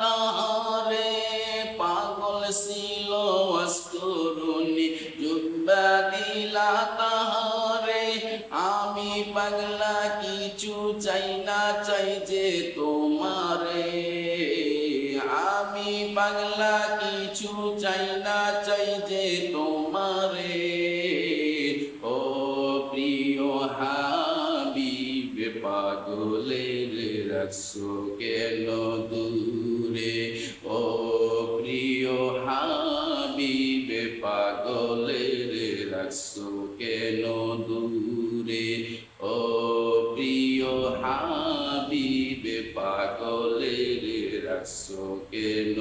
তাহারে পাগল ছিল অস্করুনি জুব্বা দিলা তাহারে আমি পাগলা কিছু চাই না চাই যে তোমারে আমি পাগলা কিছু চাই না চাই যে তোমারে ও প্রিয় হাবিব পাগলের রাখছো কেন দূরে ও প্রিয় হাবিব পাগলের রাখছো কেন দূরে ও প্রিয় হাবিব পাগলের রাখছো কেন